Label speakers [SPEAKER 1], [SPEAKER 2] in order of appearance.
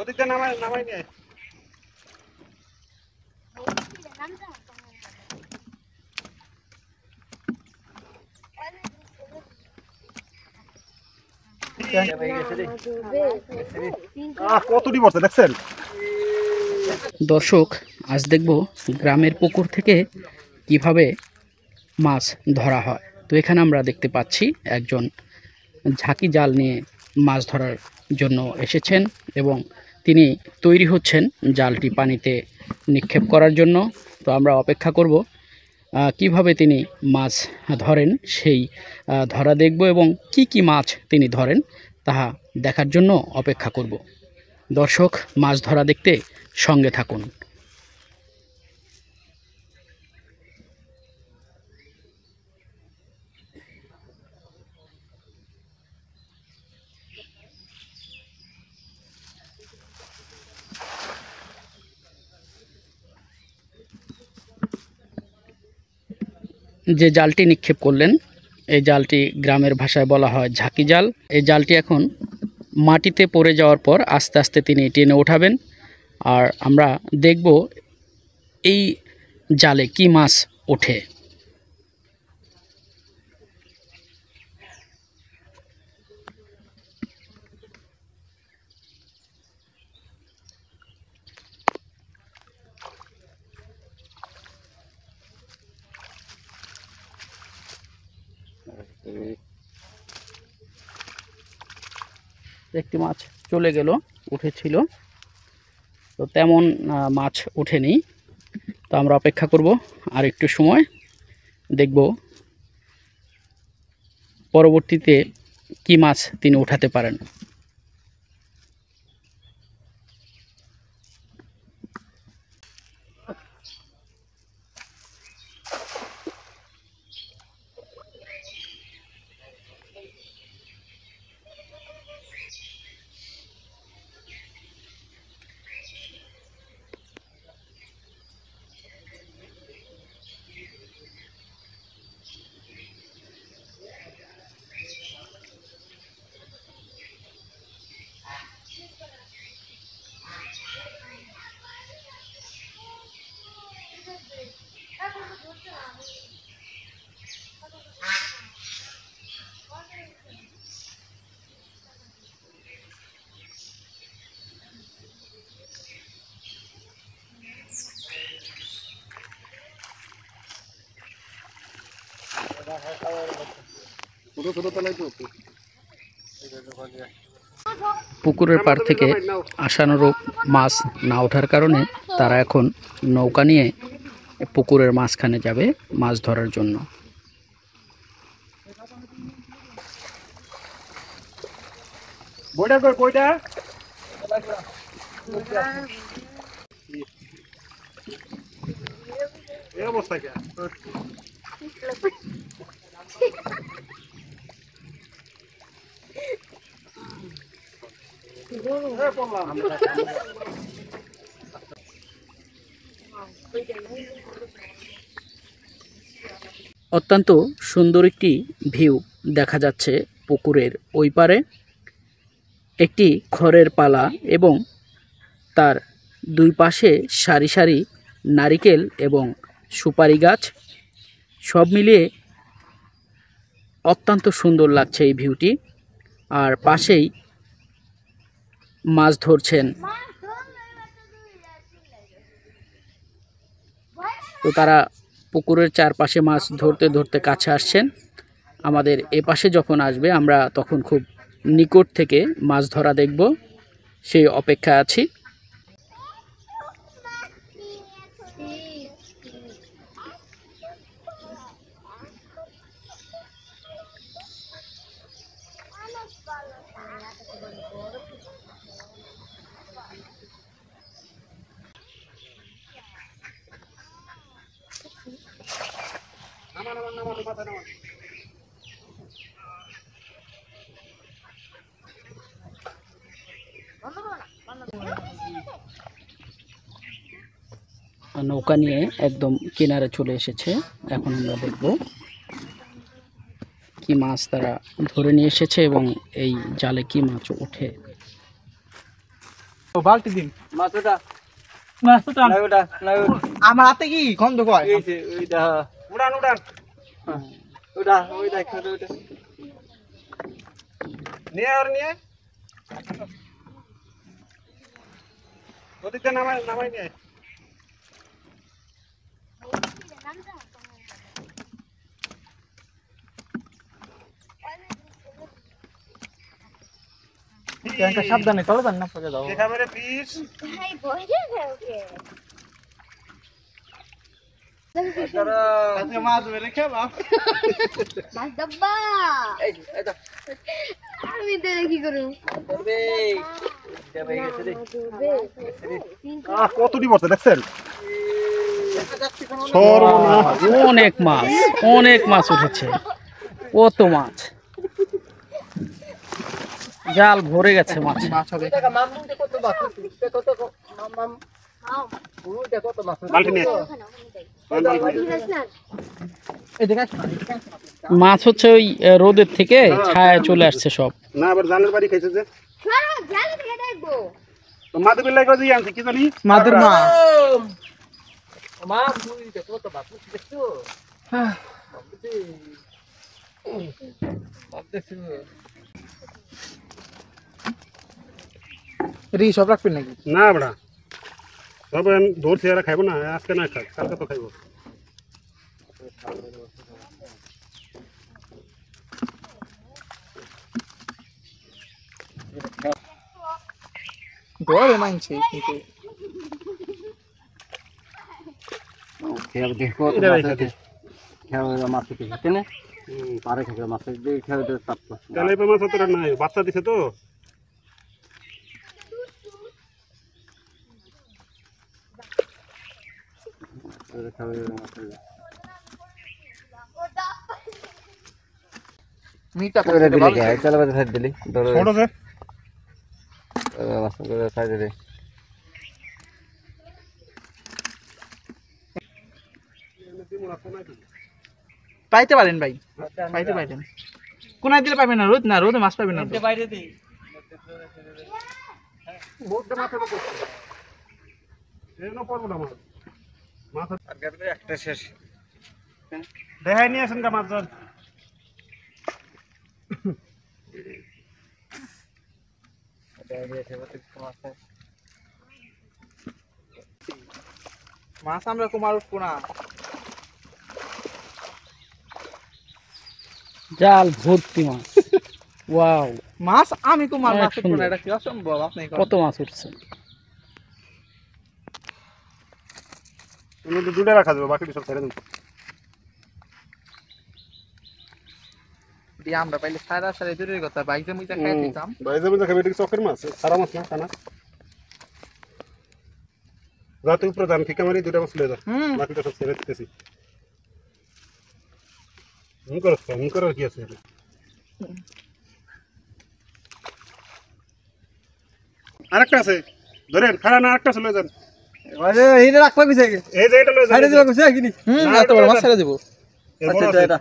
[SPEAKER 1] ওদিকটা নামাই নামাই নিয়ে কতটি পড়ছে দেখছেন
[SPEAKER 2] দর্শক, আজ দেখব গ্রামের পুকুর থেকে কিভাবে মাছ ধরা হয়। তো এখানে আমরা দেখতে পাচ্ছি একজন ঝাঁকি জাল নিয়ে মাছ ধরার জন্য এসেছেন এবং তিনি তৈরি হচ্ছেন জালটি পানিতে নিক্ষেপ করার জন্য। তো আমরা অপেক্ষা করব কিভাবে তিনি মাছ ধরেন, সেই ধরা দেখব এবং কি কি মাছ তিনি ধরেন তাহা দেখার জন্য অপেক্ষা করব। দর্শক, মাছ ধরা দেখতে সঙ্গে থাকুন। যে জালটি নিক্ষেপ করলেন, এই জালটি গ্রামের ভাষায় বলা হয় ঝাঁকি জাল। এই জালটি এখন মাটিতে পড়ে যাওয়ার পর আস্তে আস্তে তিনি টেনে ওঠাবেন, আর আমরা দেখব এই জালে কি মাছ ওঠে। একটি মাছ চলে গেল, উঠেছিল, তো তেমন মাছ ওঠেনি। তো আমরা অপেক্ষা করব আর একটু সময়, দেখব পরবর্তীতে কি মাছ তিনি উঠাতে পারেন। পুকুরের পাড় থেকে আশানুরূপ মাছ না ওঠার কারণে তারা এখন নৌকা নিয়ে পুকুরের মাঝখানে যাবে মাছ ধরার জন্য।
[SPEAKER 1] অবস্থা কে
[SPEAKER 2] অত্যন্ত সুন্দর একটি ভিউ দেখা যাচ্ছে পুকুরের ওই পারে। একটি খড়ের পালা এবং তার দুই পাশে সারি সারি নারিকেল এবং সুপারি গাছ, সব মিলিয়ে অত্যন্ত সুন্দর লাগছে এই ভিউটি। আর পাশেই মাছ ধরছেন, তো তারা পুকুরের চারপাশে মাছ ধরতে ধরতে কাছে আসছেন। আমাদের এ পাশে যখন আসবে আমরা তখন খুব নিকট থেকে মাছ ধরা দেখব, সেই অপেক্ষা আছি। নৌকা নিয়ে একদম কিনারে চলে এসেছে। এখন আমরা দেখব কি মাছ তারা ধরে নিয়ে এসেছে এবং এই জালে কি মাছ ওঠে।
[SPEAKER 3] ও বালতি দিন
[SPEAKER 4] মাছটা
[SPEAKER 3] মাছটা
[SPEAKER 4] না ওটা না
[SPEAKER 3] আমার হাতে কি গন্ধ কয়
[SPEAKER 4] এই যে ওইটা
[SPEAKER 1] উড়ান উড়ান
[SPEAKER 4] ওটা ওইটা খাবে ওটা
[SPEAKER 1] নিয়ে আর নিয়ে ওদিকে নামাই নামাই নিয়ে
[SPEAKER 3] একটা সাবধানে চলো দেন না পড়ে দাও
[SPEAKER 1] দেখা মেরে piece
[SPEAKER 5] Ay, voy a ver qué.
[SPEAKER 1] আজকে মাছ মেরে খেবা
[SPEAKER 5] Más dabba.
[SPEAKER 4] এই এটা
[SPEAKER 5] আমি দেরে কি করু?
[SPEAKER 4] করবে এটা হয়ে গেছে রে
[SPEAKER 1] কতটি পড়ছে দেখছেন সর্বনাশ
[SPEAKER 2] অনেক মাছ উঠেছে, কত মাছ, জাল ভরে গেছে মাছ।
[SPEAKER 3] মাছ হবে
[SPEAKER 4] এটা মামুন তে কত মাছ এটা কত মাম ওইটা কত মাছ
[SPEAKER 1] বালতি নিয়ে
[SPEAKER 3] এই দেখেন
[SPEAKER 2] মাছ হচ্ছে ওই রোদের থেকে ছায়া চলে আসছে সব।
[SPEAKER 1] না আবার জালের বাড়ি খাইছে যে
[SPEAKER 5] Claro, ya le dije দেখবো।
[SPEAKER 1] তো মাদুর লাই করে দিয়ে আনছে কি জানি
[SPEAKER 3] মাদুর মা
[SPEAKER 4] মাম ওইটা কত মাছ দেখছো দেখছো
[SPEAKER 3] রি সব রাখবেন নাকি
[SPEAKER 1] না বড়া সব ধরছে এরা খাইবো না আজকে না খাই কালকে তো খাইবো
[SPEAKER 3] ধরে মানছে কিন্তু
[SPEAKER 4] খেয়াল দেখো
[SPEAKER 1] এটা খাইতে
[SPEAKER 4] খেয়াল মাছ খেতে না পারে খেতে মাছ দিয়ে খেয়াল দিয়ে তাপ
[SPEAKER 1] তাহলে এই মাছ তো নাই বাচ্চা দিছে তো
[SPEAKER 3] মিটা
[SPEAKER 4] করে দিলে কি হয় চলো বাজে সাইড দিলি ধরো
[SPEAKER 1] ছোট যে
[SPEAKER 4] মাছ করে সাইড দে
[SPEAKER 3] পাইতে পারেন ভাই পাইতে পারেন কোনায় দিলে পাবেন না রোদ না রোদে মাছ পাবেন না তো।
[SPEAKER 4] বাইরে দি
[SPEAKER 1] মোটটা মাথা তো করছে এই না পড়বো না মাছ
[SPEAKER 4] আর গাবে একটা শেষ
[SPEAKER 1] দেখাই নিয়ে আসেন গা মাছ ধর
[SPEAKER 3] মাছ আমরা কুমার উঠবো না
[SPEAKER 2] জাল ভর্তি মাছ, ওয়াও,
[SPEAKER 3] মাছ আমি কুমার
[SPEAKER 2] অনেক
[SPEAKER 3] মাছ উঠবো
[SPEAKER 2] সুন্দর।
[SPEAKER 3] না এটা কি অসম্ভব আপনি
[SPEAKER 2] কত মাছ উঠছে।
[SPEAKER 1] দুটো রাখা যাবে বাকি সব ছেড়ে দিন
[SPEAKER 3] দিয়ে আমরা পাইলে সারা সারা দূরের কথা বাইকে মুইটা খাই দিতাম
[SPEAKER 1] ভাই যাবেন খাবে এটা কি চকের মাছ সারা মাছ না খানা রাতে উপরে যান ফিকা মারি দুটো মাছ লয়ে যান বাকিটা সব ছেড়ে দিতেছি হুম করো কি আছে আরেকটা আছে ধরেন খাড়া না আরেকটা চলে যান
[SPEAKER 4] এইটা রাখবা কিছু
[SPEAKER 1] এই যে এটা লয়ে যান
[SPEAKER 4] সাইডে দিবা কিছু কিনি
[SPEAKER 3] এত বড় মাছ ছেড়ে দেবো
[SPEAKER 1] এই বড় আছে।
[SPEAKER 4] এটা